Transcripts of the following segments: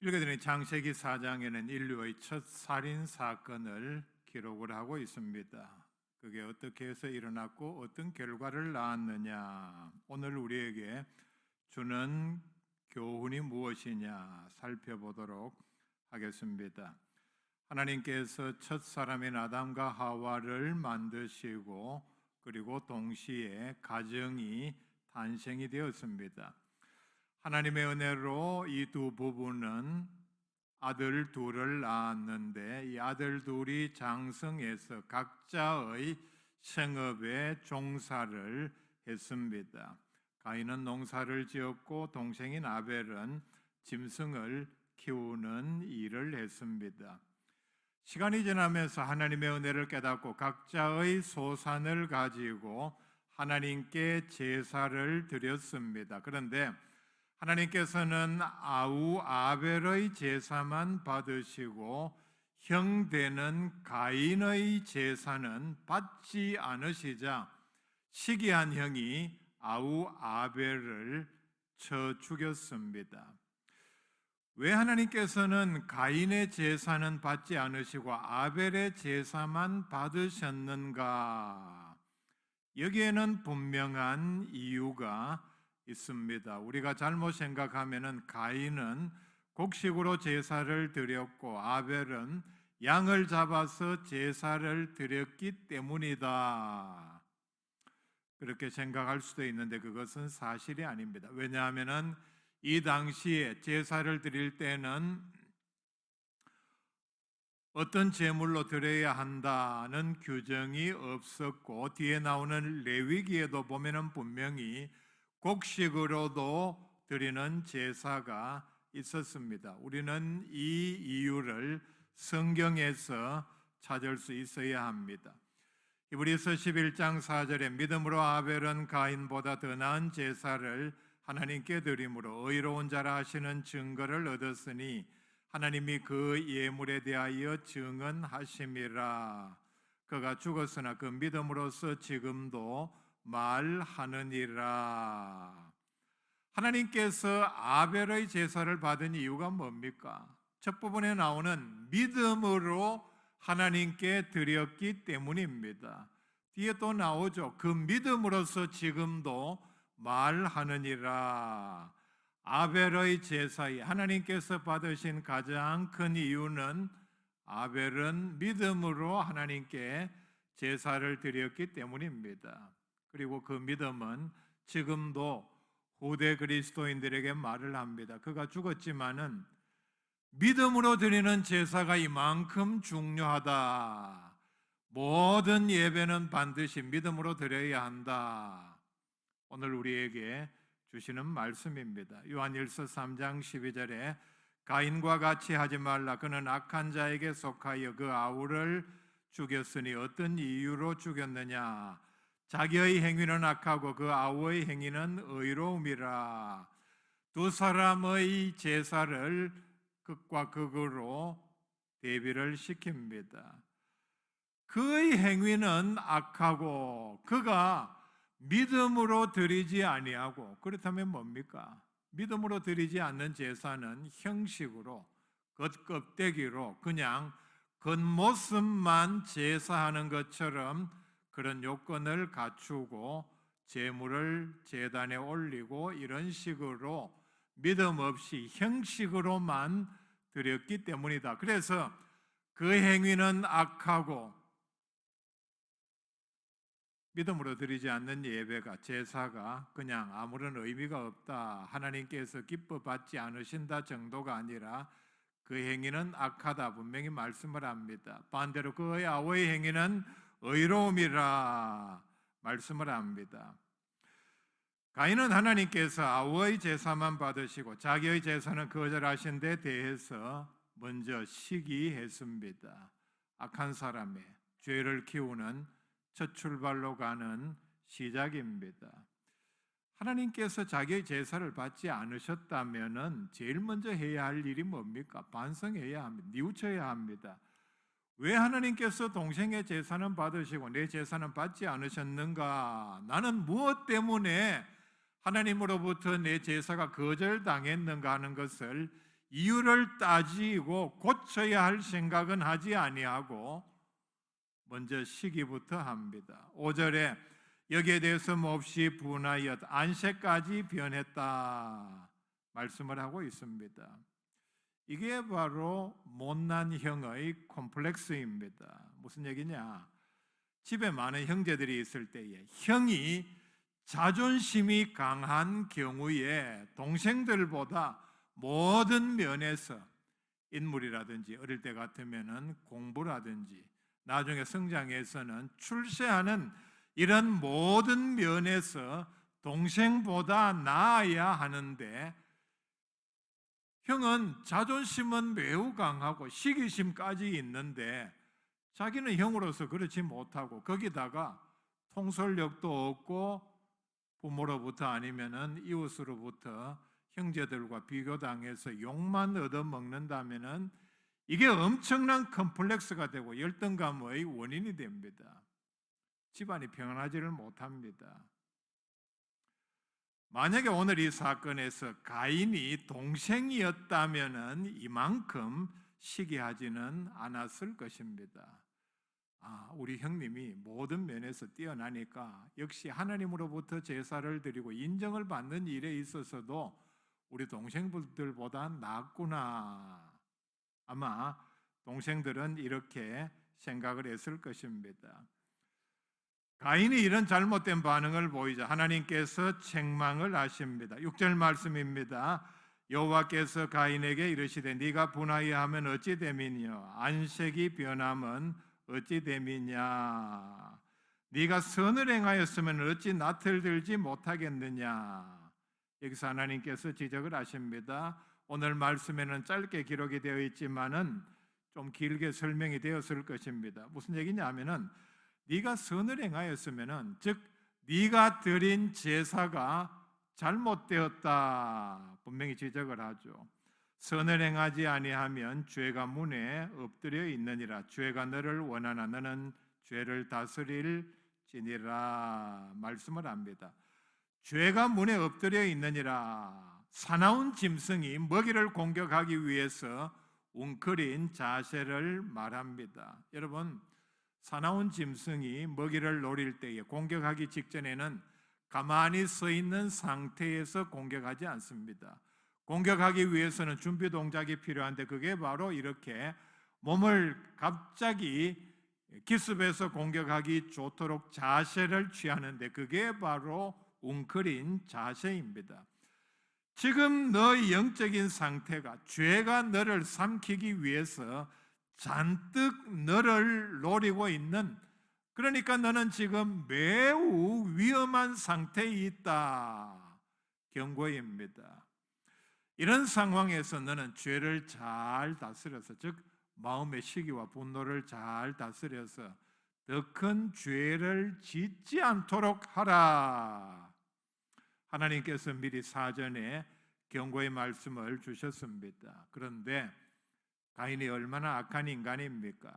읽어드린 창세기 4장에는 인류의 첫 살인 사건을 기록을 하고 있습니다. 그게 어떻게 해서 일어났고 어떤 결과를 낳았느냐, 오늘 우리에게 주는 교훈이 무엇이냐 살펴보도록 하겠습니다. 하나님께서 첫 사람인 아담과 하와를 만드시고 그리고 동시에 가정이 탄생이 되었습니다. 하나님의 은혜로 이 두 부부는 아들 둘을 낳았는데 이 아들 둘이 장성해서 각자의 생업에 종사를 했습니다. 가인은 농사를 지었고 동생인 아벨은 짐승을 키우는 일을 했습니다. 시간이 지나면서 하나님의 은혜를 깨닫고 각자의 소산을 가지고 하나님께 제사를 드렸습니다. 그런데 하나님께서는 아우 아벨의 제사만 받으시고 형 되는 가인의 제사는 받지 않으시자 시기한 형이 아우 아벨을 쳐 죽였습니다. 왜 하나님께서는 가인의 제사는 받지 않으시고 아벨의 제사만 받으셨는가? 여기에는 분명한 이유가 있습니다. 우리가 잘못 생각하면은 가인은 곡식으로 제사를 드렸고 아벨은 양을 잡아서 제사를 드렸기 때문이다. 그렇게 생각할 수도 있는데 그것은 사실이 아닙니다. 왜냐하면은 이 당시에 제사를 드릴 때는 어떤 제물로 드려야 한다는 규정이 없었고 뒤에 나오는 레위기에도 보면은 분명히 곡식으로도 드리는 제사가 있었습니다. 우리는 이 이유를 성경에서 찾을 수 있어야 합니다. 히브리서 11장 4절에 믿음으로 아벨은 가인보다 더 나은 제사를 하나님께 드림으로 의로운 자라 하시는 증거를 얻었으니 하나님이 그 예물에 대하여 증언하심이라. 그가 죽었으나 그 믿음으로서 지금도 말하느니라. 하나님께서 아벨의 제사를 받은 이유가 뭡니까? 첫 부분에 나오는 믿음으로 하나님께 드렸기 때문입니다. 뒤에 또 나오죠. 그 믿음으로서 지금도 말하느니라. 아벨의 제사에 하나님께서 받으신 가장 큰 이유는 아벨은 믿음으로 하나님께 제사를 드렸기 때문입니다. 그리고 그 믿음은 지금도 후대 그리스도인들에게 말을 합니다. 그가 죽었지만은 믿음으로 드리는 제사가 이만큼 중요하다. 모든 예배는 반드시 믿음으로 드려야 한다. 오늘 우리에게 주시는 말씀입니다. 요한일서 3장 12절에 가인과 같이 하지 말라. 그는 악한 자에게 속하여 그 아우를 죽였으니 어떤 이유로 죽였느냐? 자기의 행위는 악하고 그 아우의 행위는 의로움이라. 두 사람의 제사를 극과 극으로 대비를 시킵니다. 그의 행위는 악하고 그가 믿음으로 드리지 아니하고, 그렇다면 뭡니까? 믿음으로 드리지 않는 제사는 형식으로 겉껍데기로 그냥 겉모습만 제사하는 것처럼 그런 요건을 갖추고 제물을 제단에 올리고 이런 식으로 믿음 없이 형식으로만 드렸기 때문이다. 그래서 그 행위는 악하고 믿음으로 드리지 않는 예배가, 제사가 그냥 아무런 의미가 없다, 하나님께서 기뻐 받지 않으신다 정도가 아니라 그 행위는 악하다 분명히 말씀을 합니다. 반대로 그의 아우의 행위는 의로움이라 말씀을 합니다. 가인은 하나님께서 아우의 제사만 받으시고 자기의 제사는 거절하신 데 대해서 먼저 시기했습니다. 악한 사람의 죄를 키우는 첫 출발로 가는 시작입니다. 하나님께서 자기의 제사를 받지 않으셨다면 제일 먼저 해야 할 일이 뭡니까? 반성해야 합니다. 뉘우쳐야 합니다. 왜 하나님께서 동생의 제사는 받으시고 내 제사는 받지 않으셨는가? 나는 무엇 때문에 하나님으로부터 내 제사가 거절당했는가 하는 것을 이유를 따지고 고쳐야 할 생각은 하지 아니하고 먼저 시기부터 합니다. 5절에 여기에 대해서 몹시 분하여 안색까지 변했다 말씀을 하고 있습니다. 이게 바로 못난 형의 콤플렉스입니다. 무슨 얘기냐? 집에 많은 형제들이 있을 때에 형이 자존심이 강한 경우에 동생들보다 모든 면에서 인물이라든지 어릴 때 같으면은 공부라든지 나중에 성장해서는 출세하는 이런 모든 면에서 동생보다 나아야 하는데 형은 자존심은 매우 강하고 시기심까지 있는데 자기는 형으로서 그렇지 못하고 거기다가 통솔력도 없고 부모로부터 아니면은 이웃으로부터 형제들과 비교당해서 욕만 얻어먹는다면은 이게 엄청난 컴플렉스가 되고 열등감의 원인이 됩니다. 집안이 평안하지를 못합니다. 만약에 오늘 이 사건에서 가인이 동생이었다면은 이만큼 시기하지는 않았을 것입니다. 우리 형님이 모든 면에서 뛰어나니까 역시 하나님으로부터 제사를 드리고 인정을 받는 일에 있어서도 우리 동생들보다 낫구나. 아마 동생들은 이렇게 생각을 했을 것입니다. 가인이 이런 잘못된 반응을 보이자 하나님께서 책망을 하십니다. 6절 말씀입니다. 여호와께서 가인에게 이르시되 네가 분하여 하면 어찌 됨이뇨 안색이 변함은 어찌 됨이냐 네가 선을 행하였으면 어찌 낯을 들지 못하겠느냐. 여기서 하나님께서 지적을 하십니다. 오늘 말씀에는 짧게 기록이 되어 있지만은 좀 길게 설명이 되었을 것입니다. 무슨 얘기냐면은 네가 선을 행하였으면은 즉 네가 드린 제사가 잘못되었다 분명히 지적을 하죠. 선을 행하지 아니하면 죄가 문에 엎드려 있느니라. 죄가 너를 원하나 너는 죄를 다스릴지니라 말씀을 합니다. 죄가 문에 엎드려 있느니라. 사나운 짐승이 먹이를 공격하기 위해서 웅크린 자세를 말합니다. 여러분, 사나운 짐승이 먹이를 노릴 때에 공격하기 직전에는 가만히 서 있는 상태에서 공격하지 않습니다. 공격하기 위해서는 준비 동작이 필요한데 그게 바로 이렇게 몸을 갑자기 기습해서 공격하기 좋도록 자세를 취하는데 그게 바로 웅크린 자세입니다. 지금 너의 영적인 상태가 죄가 너를 삼키기 위해서 잔뜩 너를 노리고 있는, 그러니까 너는 지금 매우 위험한 상태에 있다 경고입니다. 이런 상황에서 너는 죄를 잘 다스려서, 즉 마음의 시기와 분노를 잘 다스려서 더 큰 죄를 짓지 않도록 하라. 하나님께서 미리 사전에 경고의 말씀을 주셨습니다. 그런데 가인이 얼마나 악한 인간입니까?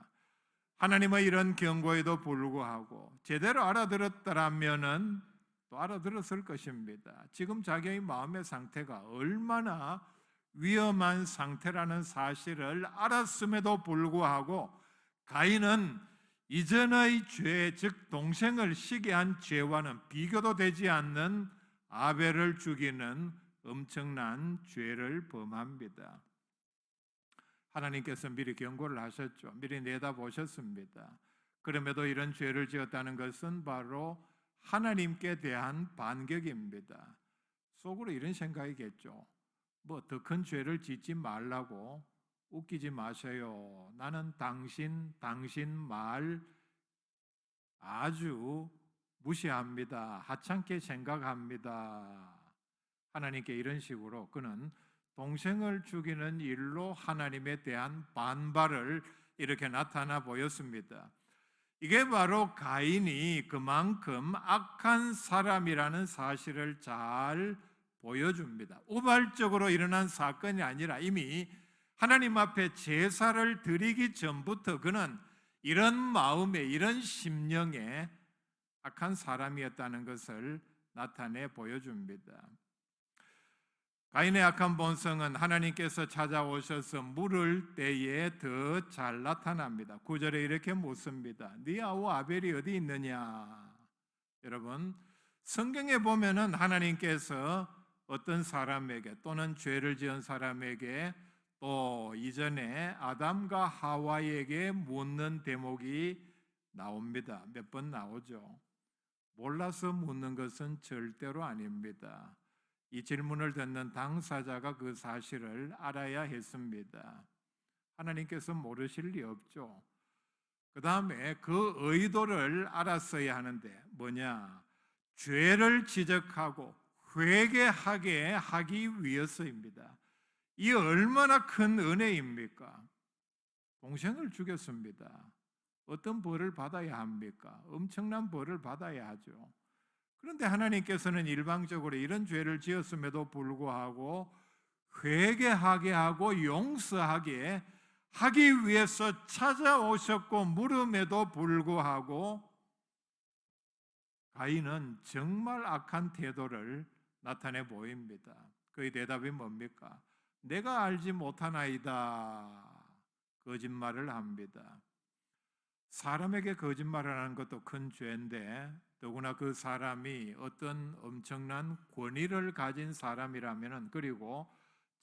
하나님의 이런 경고에도 불구하고 제대로 알아들었더라면은 또 알아들었을 것입니다. 지금 자기의 마음의 상태가 얼마나 위험한 상태라는 사실을 알았음에도 불구하고 가인은 이전의 죄, 즉 동생을 시기한 죄와는 비교도 되지 않는 아벨을 죽이는 엄청난 죄를 범합니다. 하나님께서 미리 경고를 하셨죠. 미리 내다보셨습니다. 그럼에도 이런 죄를 지었다는 것은 바로 하나님께 대한 반격입니다. 속으로 이런 생각이겠죠. 뭐 더 큰 죄를 짓지 말라고, 웃기지 마세요. 나는 당신 말 아주 무시합니다. 하찮게 생각합니다. 하나님께 이런 식으로 그는 동생을 죽이는 일로 하나님에 대한 반발을 이렇게 나타나 보였습니다. 이게 바로 가인이 그만큼 악한 사람이라는 사실을 잘 보여줍니다. 우발적으로 일어난 사건이 아니라 이미 하나님 앞에 제사를 드리기 전부터 그는 이런 마음에, 이런 심령에 악한 사람이었다는 것을 나타내 보여줍니다. 가인의 악한 본성은 하나님께서 찾아오셔서 물을 때에 더 잘 나타납니다. 9절에 이렇게 묻습니다. 네 아우 아벨이 어디 있느냐? 여러분, 성경에 보면은 하나님께서 어떤 사람에게 또는 죄를 지은 사람에게 또 이전에 아담과 하와에게 묻는 대목이 나옵니다. 몇 번 나오죠. 몰라서 묻는 것은 절대로 아닙니다. 이 질문을 듣는 당사자가 그 사실을 알아야 했습니다. 하나님께서 모르실 리 없죠. 그 다음에 그 의도를 알았어야 하는데 뭐냐? 죄를 지적하고 회개하게 하기 위해서입니다. 이 얼마나 큰 은혜입니까? 동생을 죽였습니다. 어떤 벌을 받아야 합니까? 엄청난 벌을 받아야 하죠. 그런데 하나님께서는 일방적으로 이런 죄를 지었음에도 불구하고 회개하게 하고 용서하게 하기 위해서 찾아오셨고 물음에도 불구하고 가인은 정말 악한 태도를 나타내 보입니다. 그의 대답이 뭡니까? 내가 알지 못하나이다. 거짓말을 합니다. 사람에게 거짓말을 하는 것도 큰 죄인데 더구나 그 사람이 어떤 엄청난 권위를 가진 사람이라면 그리고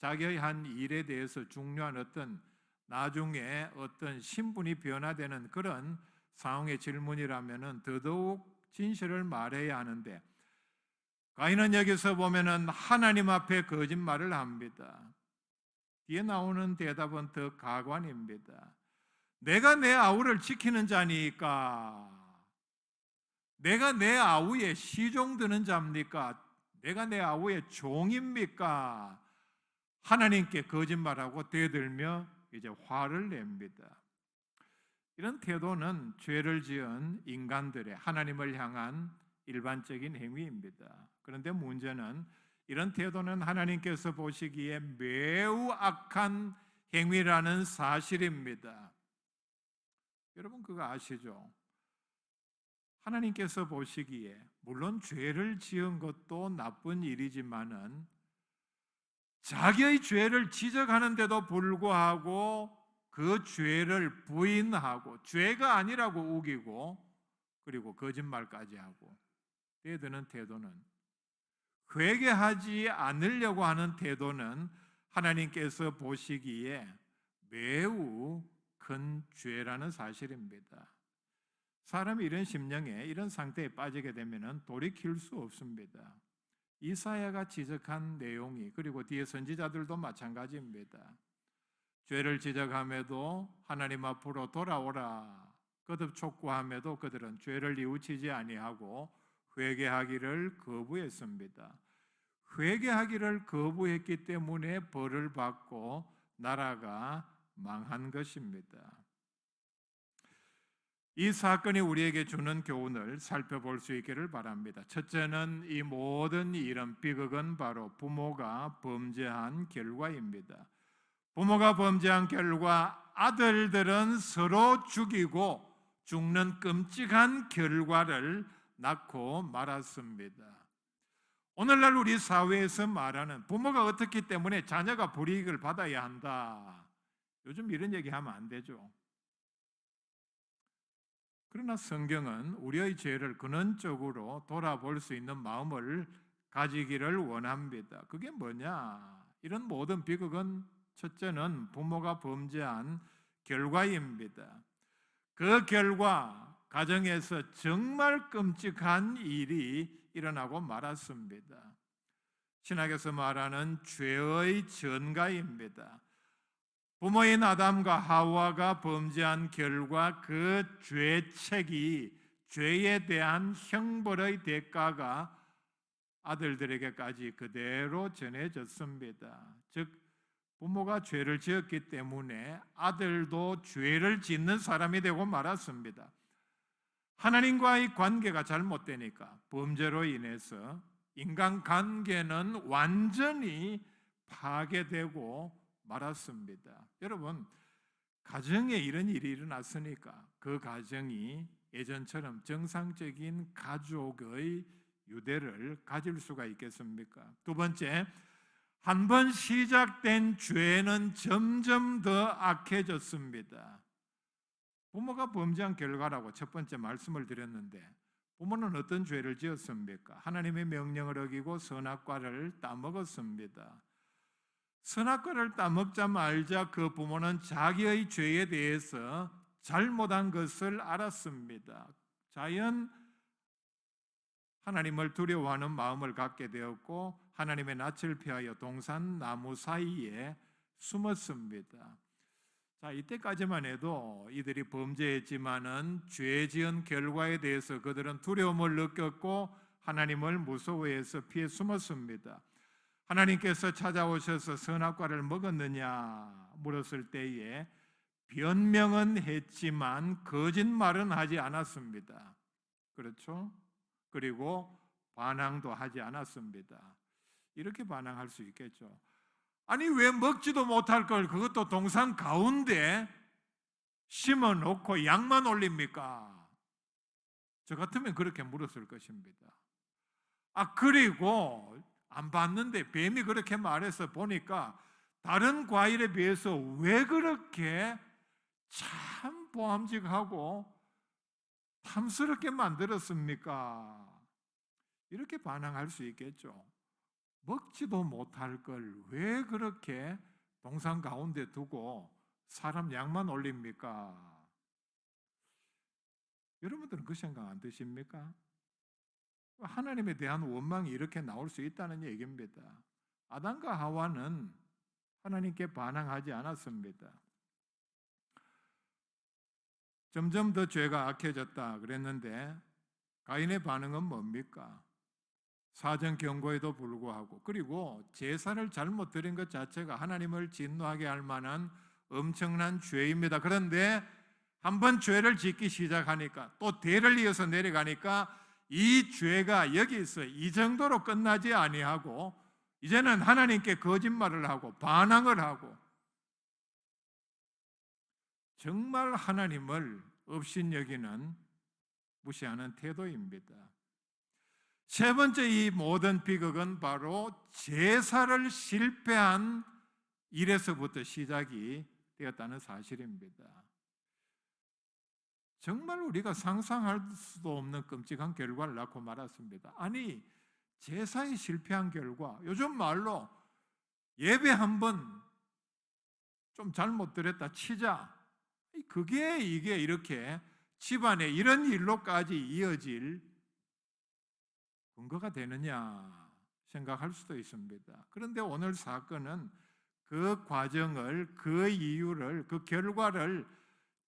자기의 한 일에 대해서 중요한 어떤 나중에 어떤 신분이 변화되는 그런 상황의 질문이라면 더더욱 진실을 말해야 하는데 가인은 여기서 보면은 하나님 앞에 거짓말을 합니다. 뒤에 나오는 대답은 더 가관입니다. 내가 내 아우를 지키는 자니까, 내가 내 아우의 시종 드는 자입니까? 내가 내 아우의 종입니까? 하나님께 거짓말하고 대들며 이제 화를 냅니다. 이런 태도는 죄를 지은 인간들의 하나님을 향한 일반적인 행위입니다. 그런데 문제는 이런 태도는 하나님께서 보시기에 매우 악한 행위라는 사실입니다. 여러분 그거 아시죠? 하나님께서 보시기에 물론 죄를 지은 것도 나쁜 일이지만은 자기의 죄를 지적하는데도 불구하고 그 죄를 부인하고 죄가 아니라고 우기고 그리고 거짓말까지 하고 대드는 태도는 회개하지 않으려고 하는 태도는 하나님께서 보시기에 매우 큰 죄라는 사실입니다. 사람이 이런 심령에 이런 상태에 빠지게 되면 돌이킬 수 없습니다. 이사야가 지적한 내용이 그리고 뒤에 선지자들도 마찬가지입니다. 죄를 지적함에도 하나님 앞으로 돌아오라 거듭 촉구함에도 그들은 죄를 뉘우치지 아니하고 회개하기를 거부했습니다. 회개하기를 거부했기 때문에 벌을 받고 나라가 망한 것입니다. 이 사건이 우리에게 주는 교훈을 살펴볼 수 있기를 바랍니다. 첫째는 이 모든 이런 비극은 바로 부모가 범죄한 결과입니다. 부모가 범죄한 결과 아들들은 서로 죽이고 죽는 끔찍한 결과를 낳고 말았습니다. 오늘날 우리 사회에서 말하는 부모가 어떻기 때문에 자녀가 불이익을 받아야 한다. 요즘 이런 얘기하면 안 되죠. 그러나 성경은 우리의 죄를 근원적으로 돌아볼 수 있는 마음을 가지기를 원합니다. 그게 뭐냐? 이런 모든 비극은 첫째는 부모가 범죄한 결과입니다. 그 결과 가정에서 정말 끔찍한 일이 일어나고 말았습니다. 신학에서 말하는 죄의 전가입니다. 부모인 아담과 하와가 범죄한 결과 그 죄책이 죄에 대한 형벌의 대가가 아들들에게까지 그대로 전해졌습니다. 즉 부모가 죄를 지었기 때문에 아들도 죄를 짓는 사람이 되고 말았습니다. 하나님과의 관계가 잘못되니까 범죄로 인해서 인간관계는 완전히 파괴되고 말았습니다. 여러분, 가정에 이런 일이 일어났으니까 그 가정이 예전처럼 정상적인 가족의 유대를 가질 수가 있겠습니까? 두 번째, 한 번 시작된 죄는 점점 더 악해졌습니다. 부모가 범죄한 결과라고 첫 번째 말씀을 드렸는데, 부모는 어떤 죄를 지었습니까? 하나님의 명령을 어기고 선악과를 따먹었습니다. 선악과를 따먹자 말자 그 부모는 자기의 죄에 대해서 잘못한 것을 알았습니다. 자연 하나님을 두려워하는 마음을 갖게 되었고, 하나님의 낯을 피하여 동산 나무 사이에 숨었습니다. 자, 이때까지만 해도 이들이 범죄했지만은 죄 지은 결과에 대해서 그들은 두려움을 느꼈고 하나님을 무서워해서 피해 숨었습니다. 하나님께서 찾아오셔서 선악과를 먹었느냐 물었을 때에 변명은 했지만 거짓말은 하지 않았습니다. 그렇죠? 그리고 반항도 하지 않았습니다. 이렇게 반항할 수 있겠죠. 아니, 왜 먹지도 못할 걸 그것도 동산 가운데 심어 놓고 양만 올립니까? 저 같으면 그렇게 물었을 것입니다. 그리고 안 봤는데 뱀이 그렇게 말해서 보니까 다른 과일에 비해서 왜 그렇게 참 보암직하고 탐스럽게 만들었습니까? 이렇게 반항할 수 있겠죠. 먹지도 못할 걸 왜 그렇게 동산 가운데 두고 사람 양만 올립니까? 여러분들은 그 생각 안 드십니까? 하나님에 대한 원망이 이렇게 나올 수 있다는 얘기입니다. 아담과 하와는 하나님께 반항하지 않았습니다. 점점 더 죄가 악해졌다 그랬는데 가인의 반응은 뭡니까? 사전 경고에도 불구하고, 그리고 제사를 잘못 드린 것 자체가 하나님을 진노하게 할 만한 엄청난 죄입니다. 그런데 한번 죄를 짓기 시작하니까 또 대를 이어서 내려가니까 이 죄가 여기서 이 정도로 끝나지 아니하고 이제는 하나님께 거짓말을 하고 반항을 하고 정말 하나님을 업신여기는 무시하는 태도입니다. 세 번째 이 모든 비극은 바로 제사를 실패한 일에서부터 시작이 되었다는 사실입니다. 정말 우리가 상상할 수도 없는 끔찍한 결과를 낳고 말았습니다. 아니, 제사에 실패한 결과, 요즘 말로 예배 한 번 좀 잘못 드렸다 치자, 그게 이게 이렇게 집안에 이런 일로까지 이어질 근거가 되느냐 생각할 수도 있습니다. 그런데 오늘 사건은 그 과정을, 그 이유를, 그 결과를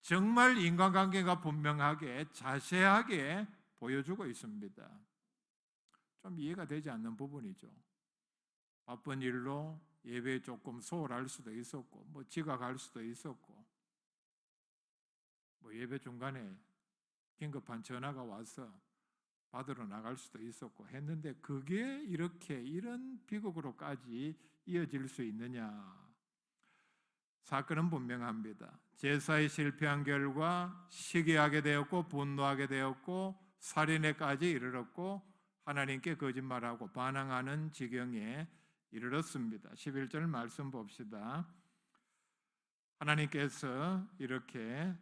정말 인간관계가 분명하게 자세하게 보여주고 있습니다. 좀 이해가 되지 않는 부분이죠. 바쁜 일로 예배에 조금 소홀할 수도 있었고, 지각할 수도 있었고, 예배 중간에 긴급한 전화가 와서 받으러 나갈 수도 있었고 했는데 그게 이렇게 이런 비극으로까지 이어질 수 있느냐? 사건은 분명합니다. 제사에 실패한 결과 시기하게 되었고 분노하게 되었고 살인에까지 이르렀고 하나님께 거짓말하고 반항하는 지경에 이르렀습니다. 11절 말씀 봅시다. 하나님께서 이렇게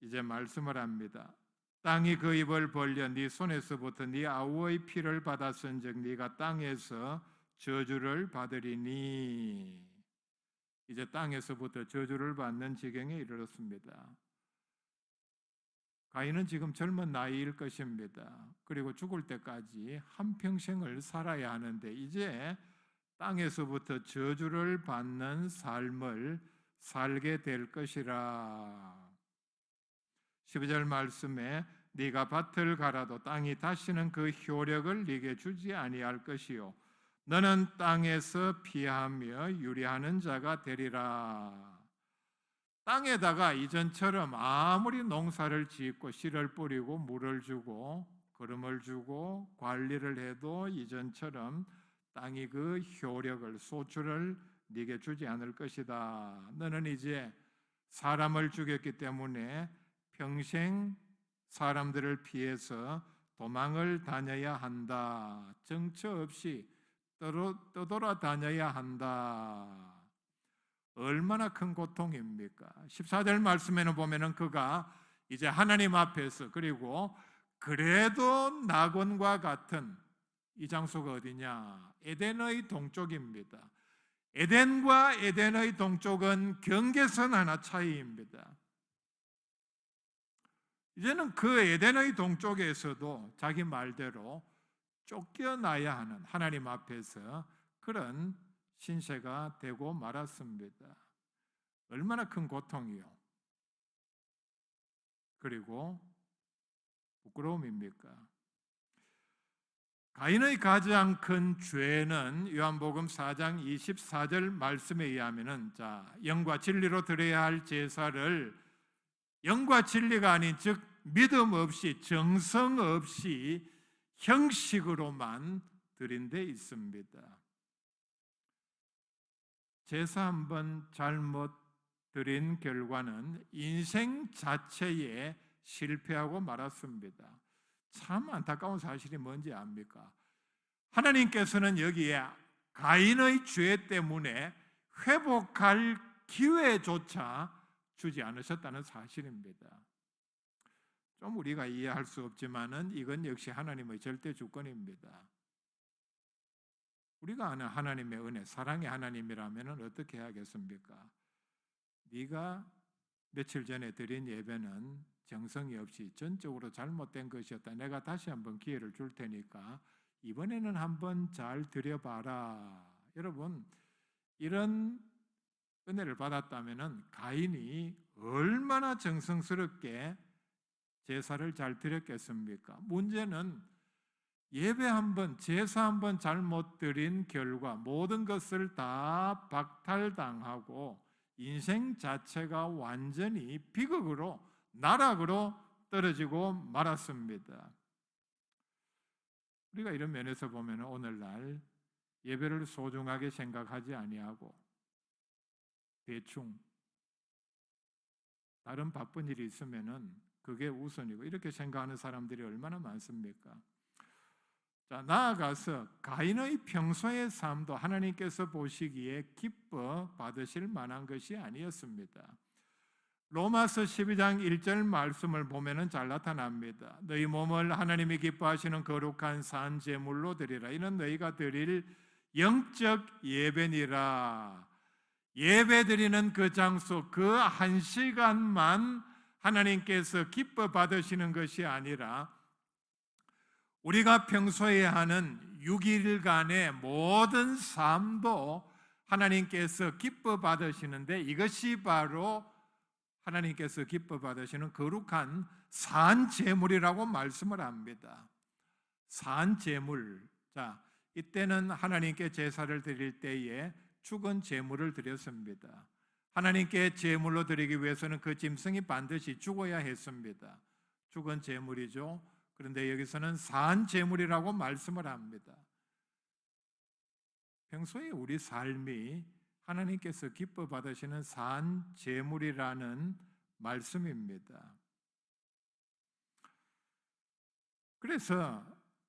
이제 말씀을 합니다. 땅이 그 입을 벌려 네 손에서부터 네 아우의 피를 받았은즉 네가 땅에서 저주를 받으리니. 이제 땅에서부터 저주를 받는 지경에 이르렀습니다. 가인은 지금 젊은 나이일 것입니다. 그리고 죽을 때까지 한평생을 살아야 하는데 이제 땅에서부터 저주를 받는 삶을 살게 될 것이라. 12절 말씀에 네가 밭을 갈아도 땅이 다시는 그 효력을 네게 주지 아니할 것이요 너는 땅에서 피하며 유리하는 자가 되리라. 땅에다가 이전처럼 아무리 농사를 짓고 씨를 뿌리고 물을 주고 거름을 주고 관리를 해도 이전처럼 땅이 그 효력을, 소출을 네게 주지 않을 것이다. 너는 이제 사람을 죽였기 때문에 평생 사람들을 피해서 도망을 다녀야 한다. 정처 없이 떠돌아다녀야 한다. 얼마나 큰 고통입니까? 14절 말씀에는 보면은 그가 이제 하나님 앞에서, 그리고 그래도 낙원과 같은 이 장소가 어디냐? 에덴의 동쪽입니다. 에덴과 에덴의 동쪽은 경계선 하나 차이입니다. 이제는 그 에덴의 동쪽에서도 자기 말대로 쫓겨나야 하는 하나님 앞에서 그런 신세가 되고 말았습니다. 얼마나 큰 고통이요. 그리고 부끄러움입니까? 가인의 가장 큰 죄는 요한복음 4장 24절 말씀에 의하면은 영과 진리로 드려야 할 제사를 영과 진리가 아닌, 즉 믿음 없이, 정성 없이 형식으로만 드린 데 있습니다. 제사 한 번 잘못 드린 결과는 인생 자체에 실패하고 말았습니다. 참 안타까운 사실이 뭔지 압니까? 하나님께서는 여기에 가인의 죄 때문에 회복할 기회조차 주지 않으셨다는 사실입니다. 좀 우리가 이해할 수 없지만은 이건 역시 하나님의 절대 주권입니다. 우리가 아는 하나님의 은혜, 사랑의 하나님이라면 어떻게 해야겠습니까? 네가 며칠 전에 드린 예배는 정성이 없이 전적으로 잘못된 것이었다. 내가 다시 한번 기회를 줄 테니까 이번에는 한번 잘 드려봐라. 여러분, 이런 은혜를 받았다면 가인이 얼마나 정성스럽게 제사를 잘 드렸겠습니까? 문제는 예배 한 번, 제사 한 번 잘못 드린 결과 모든 것을 다 박탈당하고 인생 자체가 완전히 비극으로, 나락으로 떨어지고 말았습니다. 우리가 이런 면에서 보면 오늘날 예배를 소중하게 생각하지 아니하고 대충 다른 바쁜 일이 있으면은 그게 우선이고 이렇게 생각하는 사람들이 얼마나 많습니까? 나아가서 가인의 평소의 삶도 하나님께서 보시기에 기뻐 받으실 만한 것이 아니었습니다. 로마서 12장 1절 말씀을 보면은 잘 나타납니다. 너희 몸을 하나님이 기뻐하시는 거룩한 산 제물로 드리라. 이는 너희가 드릴 영적 예배니라. 예배 드리는 그 장소, 그 한 시간만 하나님께서 기뻐 받으시는 것이 아니라 우리가 평소에 하는 6일간의 모든 삶도 하나님께서 기뻐 받으시는데, 이것이 바로 하나님께서 기뻐 받으시는 거룩한 산제물이라고 말씀을 합니다. 산제물. 이때는 하나님께 제사를 드릴 때에 죽은 제물을 드렸습니다. 하나님께 제물로 드리기 위해서는 그 짐승이 반드시 죽어야 했습니다. 죽은 제물이죠. 그런데 여기서는 산제물이라고 말씀을 합니다. 평소에 우리 삶이 하나님께서 기뻐 받으시는 산제물이라는 말씀입니다. 그래서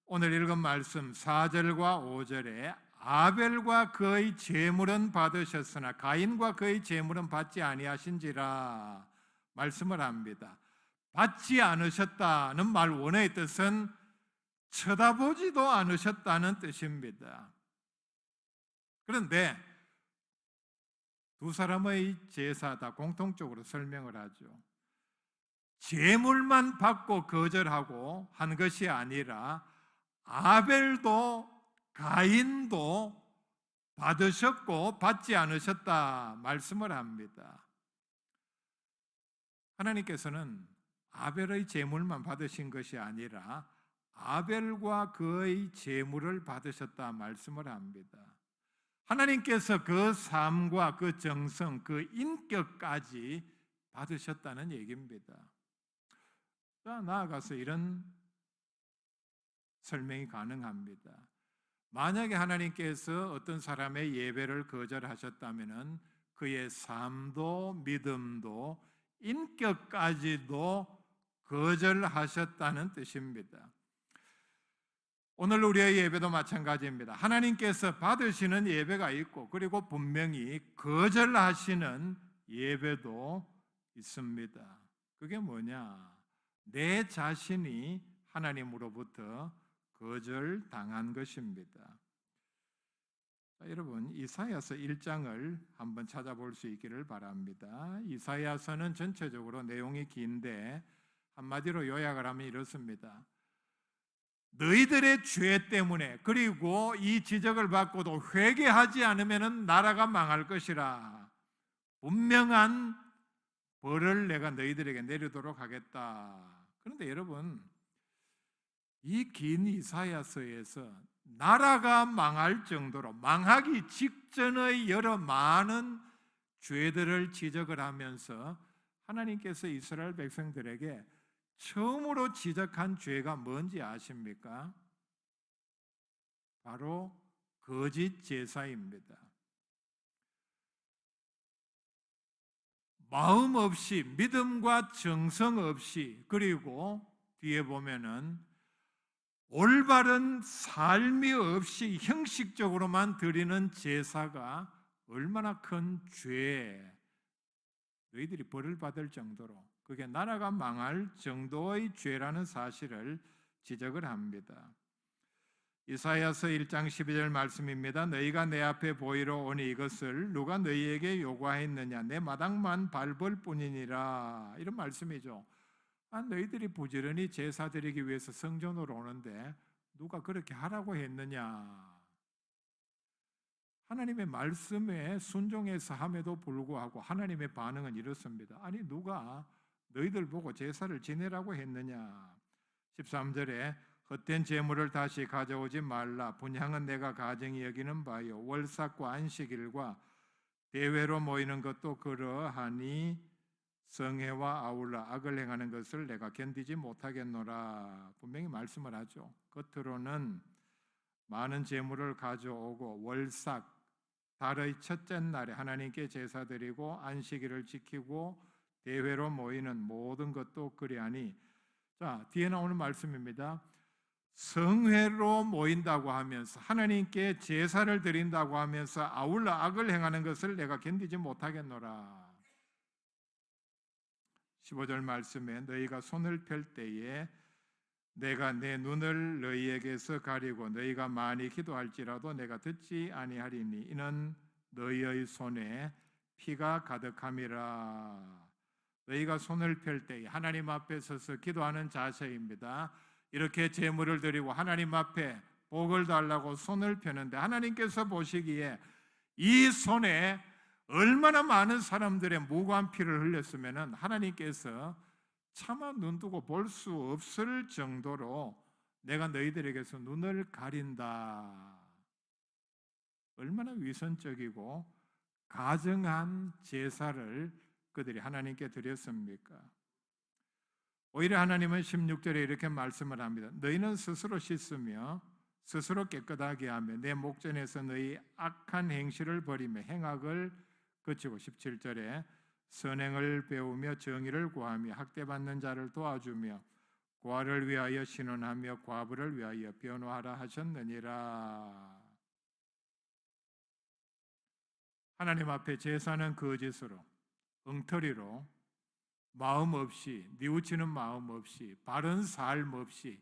오늘 읽은 말씀 4절과 5절에 아벨과 그의 제물은 받으셨으나 가인과 그의 제물은 받지 아니하신지라 말씀을 합니다. 받지 않으셨다는 말 원어의 뜻은 쳐다보지도 않으셨다는 뜻입니다. 그런데 두 사람의 제사다 공통적으로 설명을 하죠. 제물만 받고 거절하고 한 것이 아니라 아벨도 가인도 받으셨고 받지 않으셨다 말씀을 합니다. 하나님께서는 아벨의 제물만 받으신 것이 아니라 아벨과 그의 제물을 받으셨다 말씀을 합니다. 하나님께서 그 삶과 그 정성, 그 인격까지 받으셨다는 얘기입니다. 나아가서 이런 설명이 가능합니다. 만약에 하나님께서 어떤 사람의 예배를 거절하셨다면 그의 삶도 믿음도 인격까지도 거절하셨다는 뜻입니다. 오늘 우리의 예배도 마찬가지입니다. 하나님께서 받으시는 예배가 있고 그리고 분명히 거절하시는 예배도 있습니다. 그게 뭐냐? 내 자신이 하나님으로부터 거절당한 것입니다. 자, 여러분, 이사야서 1장을 한번 찾아볼 수 있기를 바랍니다. 이사야서는 전체적으로 내용이 긴데 한마디로 요약을 하면 이렇습니다. 너희들의 죄 때문에 그리고 이 지적을 받고도 회개하지 않으면 나라가 망할 것이라. 분명한 벌을 내가 너희들에게 내리도록 하겠다. 그런데 여러분, 이 긴 이사야서에서 나라가 망할 정도로 망하기 직전의 여러 많은 죄들을 지적을 하면서 하나님께서 이스라엘 백성들에게 처음으로 지적한 죄가 뭔지 아십니까? 바로 거짓 제사입니다. 마음 없이, 믿음과 정성 없이, 그리고 뒤에 보면은 올바른 삶이 없이 형식적으로만 드리는 제사가 얼마나 큰 죄, 너희들이 벌을 받을 정도로, 그게 나라가 망할 정도의 죄라는 사실을 지적을 합니다. 이사야서 1장 12절 말씀입니다. 너희가 내 앞에 보이러 오니 이것을 누가 너희에게 요구하였느냐? 내 마당만 밟을 뿐이니라. 이런 말씀이죠. 너희들이 부지런히 제사 드리기 위해서 성전으로 오는데 누가 그렇게 하라고 했느냐? 하나님의 말씀에 순종해서 함에도 불구하고 하나님의 반응은 이렇습니다. 아니, 누가 너희들 보고 제사를 지내라고 했느냐? 13절에 헛된 재물을 다시 가져오지 말라. 분향은 내가 가증히 여기는 바요. 월삭과 안식일과 대회로 모이는 것도 그러하니 성회와 아울러 악을 행하는 것을 내가 견디지 못하겠노라. 분명히 말씀을 하죠. 겉으로는 많은 재물을 가져오고 월삭, 달의 첫째 날에 하나님께 제사 드리고 안식일을 지키고 대회로 모이는 모든 것도 그리하니, 자, 뒤에 나오는 말씀입니다. 성회로 모인다고 하면서 하나님께 제사를 드린다고 하면서 아울러 악을 행하는 것을 내가 견디지 못하겠노라. 15절 말씀에 너희가 손을 펼 때에 내가 내 눈을 너희에게서 가리고 너희가 많이 기도할지라도 내가 듣지 아니하리니 이는 너희의 손에 피가 가득함이라. 너희가 손을 펼 때에 하나님 앞에 서서 기도하는 자세입니다. 이렇게 제물을 드리고 하나님 앞에 복을 달라고 손을 펴는데 하나님께서 보시기에 이 손에 얼마나 많은 사람들의 무고한 피를 흘렸으면 하나님께서 차마 눈두고 볼 수 없을 정도로 내가 너희들에게서 눈을 가린다. 얼마나 위선적이고 가증한 제사를 그들이 하나님께 드렸습니까? 오히려 하나님은 16절에 이렇게 말씀을 합니다. 너희는 스스로 씻으며 스스로 깨끗하게 하며 내 목전에서 너희 악한 행실을 버리며 행악을 그치고 17절에 선행을 배우며 정의를 구하며 학대받는 자를 도와주며 고아를 위하여 신원하며 과부를 위하여 변호하라 하셨느니라. 하나님 앞에 제사는 거짓으로, 엉터리로, 마음 없이, 뉘우치는 마음 없이, 바른 삶 없이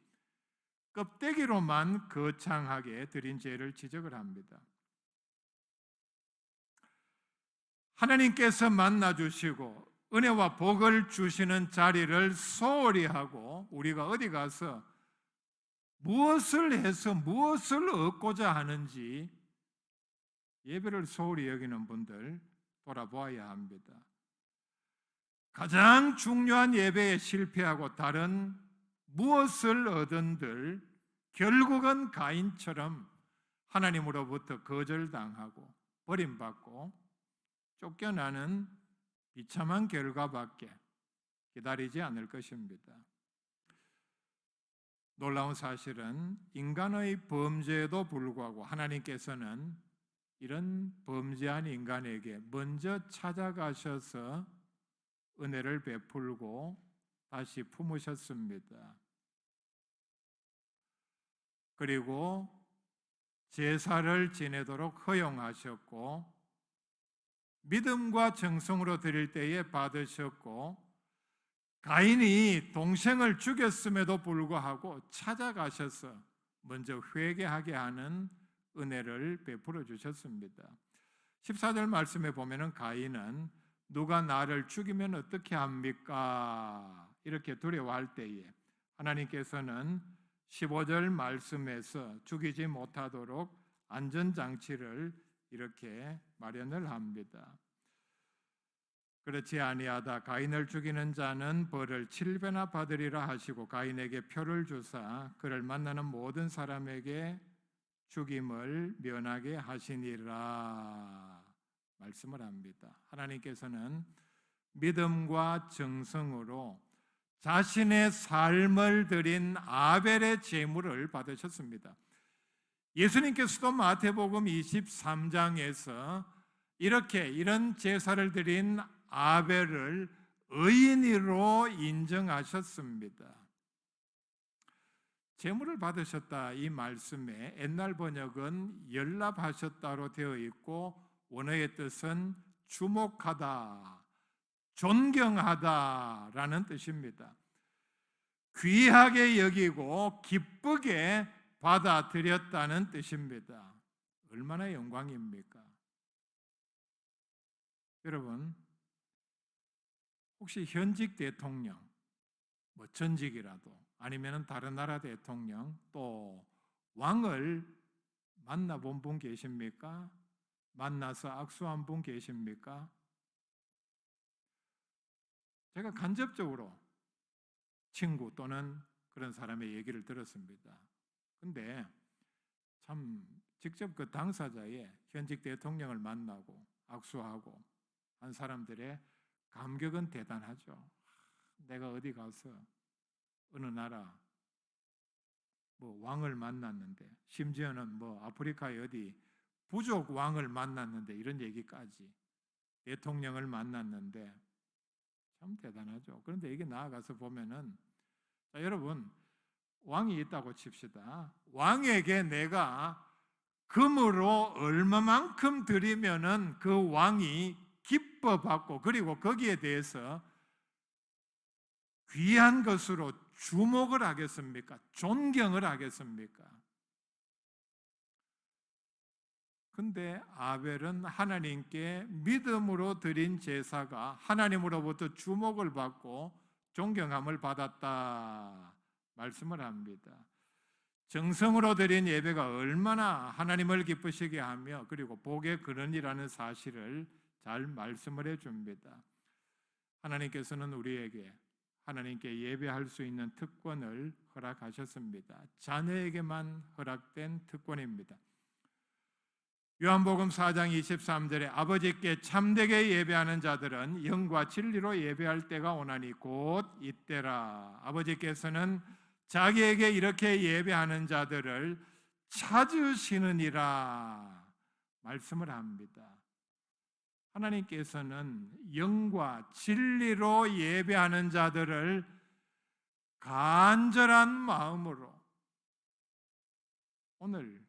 껍데기로만 거창하게 드린 죄를 지적을 합니다. 하나님께서 만나주시고 은혜와 복을 주시는 자리를 소홀히 하고 우리가 어디 가서 무엇을 해서 무엇을 얻고자 하는지 예배를 소홀히 여기는 분들 돌아보아야 합니다. 가장 중요한 예배에 실패하고 다른 무엇을 얻은들 결국은 가인처럼 하나님으로부터 거절당하고 버림받고 쫓겨나는 비참한 결과밖에 기다리지 않을 것입니다. 놀라운 사실은 인간의 범죄에도 불구하고 하나님께서는 이런 범죄한 인간에게 먼저 찾아가셔서 은혜를 베풀고 다시 품으셨습니다. 그리고 제사를 지내도록 허용하셨고 믿음과 정성으로 드릴 때에 받으셨고 가인이 동생을 죽였음에도 불구하고 찾아가셔서 먼저 회개하게 하는 은혜를 베풀어 주셨습니다. 14절 말씀에 보면은 가인은 누가 나를 죽이면 어떻게 합니까? 이렇게 두려워할 때에 하나님께서는 15절 말씀에서 죽이지 못하도록 안전장치를 이렇게 마련을 합니다. 그렇지 아니하다 가인을 죽이는 자는 벌을 7배나 받으리라 하시고 가인에게 표를 주사 그를 만나는 모든 사람에게 죽임을 면하게 하시니라 말씀을 합니다. 하나님께서는 믿음과 정성으로 자신의 삶을 드린 아벨의 제물을 받으셨습니다. 예수님께서도 마태복음 23장에서 이런 제사를 드린 아벨을 의인으로 인정하셨습니다. 제물을 받으셨다 이 말씀에 옛날 번역은 연락하셨다로 되어 있고 원어의 뜻은 주목하다, 존경하다라는 뜻입니다. 귀하게 여기고 기쁘게 받아들였다는 뜻입니다. 얼마나 영광입니까? 여러분, 혹시 현직 대통령, 전직이라도 아니면 다른 나라 대통령 또 왕을 만나본 분 계십니까? 만나서 악수한 분 계십니까? 제가 간접적으로 친구 또는 그런 사람의 얘기를 들었습니다. 근데 참 직접 그 당사자의 현직 대통령을 만나고 악수하고 한 사람들의 감격은 대단하죠. 내가 어디 가서 어느 나라 왕을 만났는데 심지어는 아프리카의 어디 부족 왕을 만났는데 이런 얘기까지 대통령을 만났는데 참 대단하죠. 그런데 이게 나아가서 보면은 여러분 왕이 있다고 칩시다. 왕에게 내가 금으로 얼마만큼 드리면은 그 왕이 기뻐 받고 그리고 거기에 대해서 귀한 것으로 주목을 하겠습니까? 존경을 하겠습니까? 근데 아벨은 하나님께 믿음으로 드린 제사가 하나님으로부터 주목을 받고 존경함을 받았다 말씀을 합니다. 정성으로 드린 예배가 얼마나 하나님을 기쁘시게 하며 그리고 복의 근원이라는 사실을 잘 말씀을 해줍니다. 하나님께서는 우리에게 하나님께 예배할 수 있는 특권을 허락하셨습니다. 자녀에게만 허락된 특권입니다. 요한복음 4장 23절에 아버지께 참되게 예배하는 자들은 영과 진리로 예배할 때가 오나니 곧 이때라. 아버지께서는 자기에게 이렇게 예배하는 자들을 찾으시느니라 말씀을 합니다. 하나님께서는 영과 진리로 예배하는 자들을 간절한 마음으로 오늘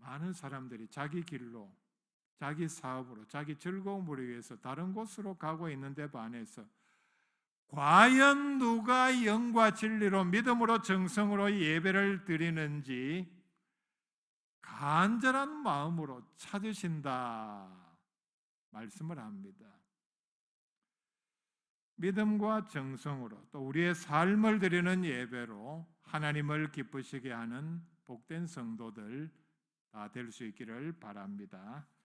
많은 사람들이 자기 길로, 자기 사업으로, 자기 즐거움을 위해서 다른 곳으로 가고 있는데 반해서 과연 누가 영과 진리로 믿음으로 정성으로 예배를 드리는지 간절한 마음으로 찾으신다 말씀을 합니다. 믿음과 정성으로 또 우리의 삶을 드리는 예배로 하나님을 기쁘시게 하는 복된 성도들 다 될 수 있기를 바랍니다.